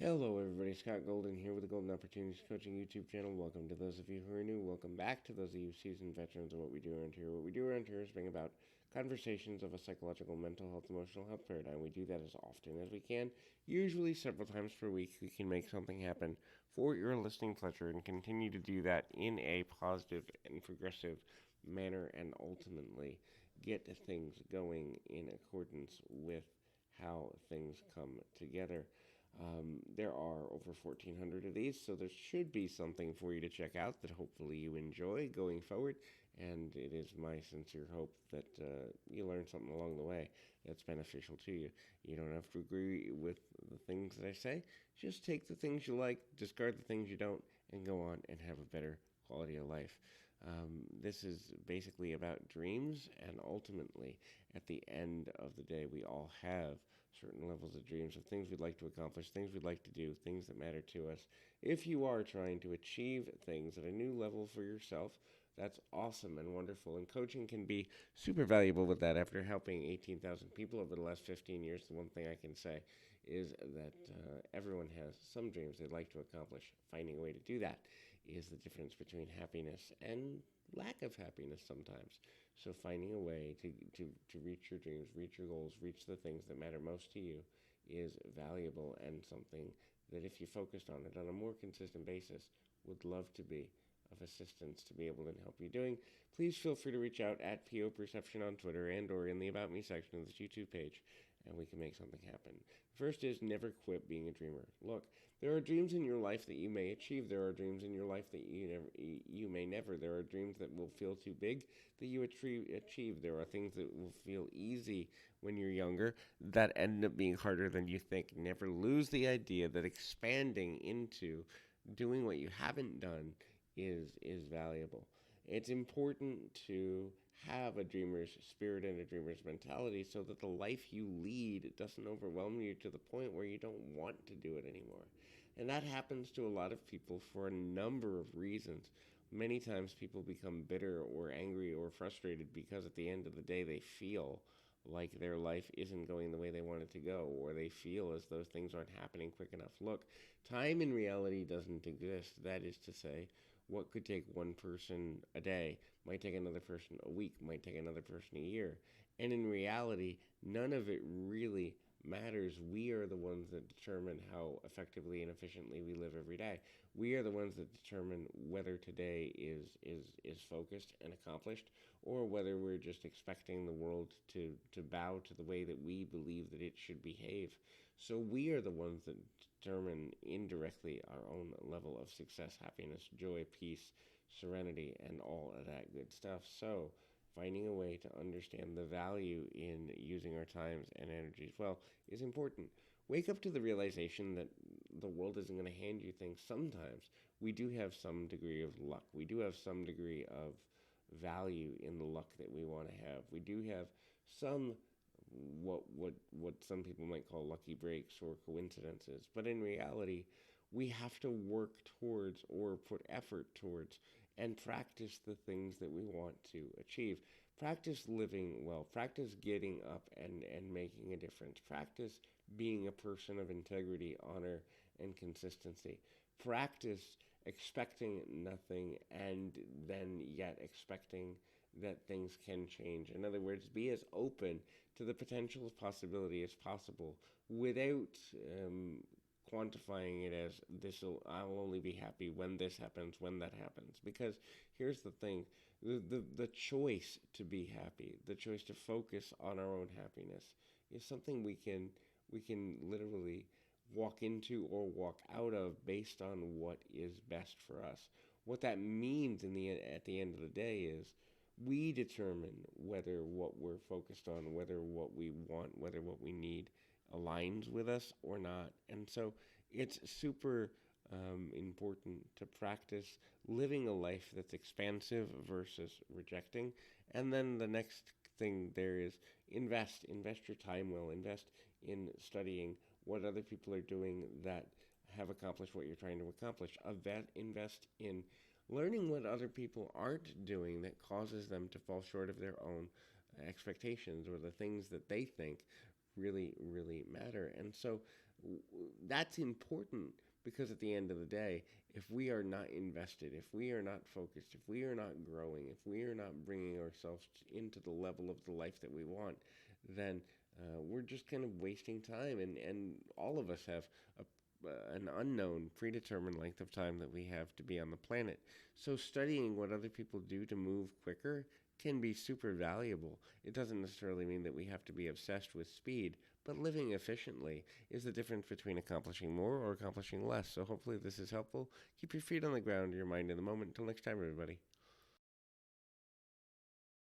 Hello, everybody. Scott Golden here with the Golden Opportunities Coaching YouTube channel. Welcome to those of you who are new. Welcome back to those of you seasoned veterans of what we do around here. What we do around here is bring about conversations of a psychological, mental health, emotional health paradigm. We do that as often as we can, usually several times per week. We can make something happen for your listening pleasure and continue to do that in a positive and progressive manner and ultimately get things going in accordance with how things come together. There are over 1,400 of these, so there should be something for you to check out that hopefully you enjoy going forward. And it is my sincere hope that you learn something along the way that's beneficial to you. You don't have to agree with the things that I say. Just take the things you like, discard the things you don't, and go on and have a better quality of life. This is basically about dreams, and ultimately, at the end of the day, we all have certain levels of dreams of things we'd like to accomplish, things we'd like to do, things that matter to us. If you are trying to achieve things at a new level for yourself, that's awesome and wonderful. And coaching can be super valuable with that. After helping 18,000 people over the last 15 years, the one thing I can say is that everyone has some dreams they'd like to accomplish. Finding a way to do that is the difference between happiness and lack of happiness sometimes. So finding a way to reach your dreams, reach your goals, reach the things that matter most to you is valuable and something that if you focused on it on a more consistent basis would love to be of assistance to be able to help you doing. Please feel free to reach out at PO Perception on Twitter and or in the About Me section of this YouTube page and we can make something happen. First is never quit being a dreamer. Look, there are dreams in your life that you may achieve. There are dreams in your life that you may never. There are dreams that will feel too big that you achieve. There are things that will feel easy when you're younger that end up being harder than you think. Never lose the idea that expanding into doing what you haven't done is valuable. It's important to have a dreamer's spirit and a dreamer's mentality so that the life you lead doesn't overwhelm you to the point where you don't want to do it anymore. And that happens to a lot of people for a number of reasons. Many times people become bitter or angry or frustrated because at the end of the day they feel like their life isn't going the way they want it to go, or they feel as though things aren't happening quick enough. Look, time in reality doesn't exist. That is to say, what could take one person a day might take another person a week, might take another person a year. And in reality, none of it really matters. We are the ones that determine how effectively and efficiently we live every day. We are the ones that determine whether today is focused and accomplished or whether we're just expecting the world to bow to the way that we believe that it should behave. So we are the ones that determine indirectly our own level of success, happiness, joy, peace, serenity, and all of that good stuff. So finding a way to understand the value in using our times and energies well is important. Wake up to the realization that the world isn't going to hand you things. Sometimes we do have some degree of luck. We do have some degree of value in the luck that we want to have. We do have some what some people might call lucky breaks or coincidences. But in reality, we have to work towards or put effort towards and practice the things that we want to achieve. Practice living well. Practice getting up and making a difference. Practice being a person of integrity, honor, and consistency. Practice expecting nothing and then yet expecting that things can change. In other words, be as open to the potential possibility as possible without quantifying it as I'll only be happy when this happens, when that happens. Because here's the thing, the choice to be happy, the choice to focus on our own happiness is something we can literally walk into or walk out of based on what is best for us. What that means at the end of the day is we determine whether what we're focused on, whether what we want, whether what we need aligns with us or not. And so it's super important to practice living a life that's expansive versus rejecting. And then the next thing there is invest your time well, invest in studying what other people are doing that have accomplished what you're trying to accomplish. Invest in learning what other people aren't doing that causes them to fall short of their own expectations or the things that they think really, really matter. And so That's important because at the end of the day, if we are not invested, if we are not focused, if we are not growing, if we are not bringing ourselves into the level of the life that we want, then we're just kind of wasting time. And all of us have an unknown, predetermined length of time that we have to be on the planet. So studying what other people do to move quicker can be super valuable. It doesn't necessarily mean that we have to be obsessed with speed, but living efficiently is the difference between accomplishing more or accomplishing less. So hopefully this is helpful. Keep your feet on the ground, your mind in the moment. Until next time, everybody.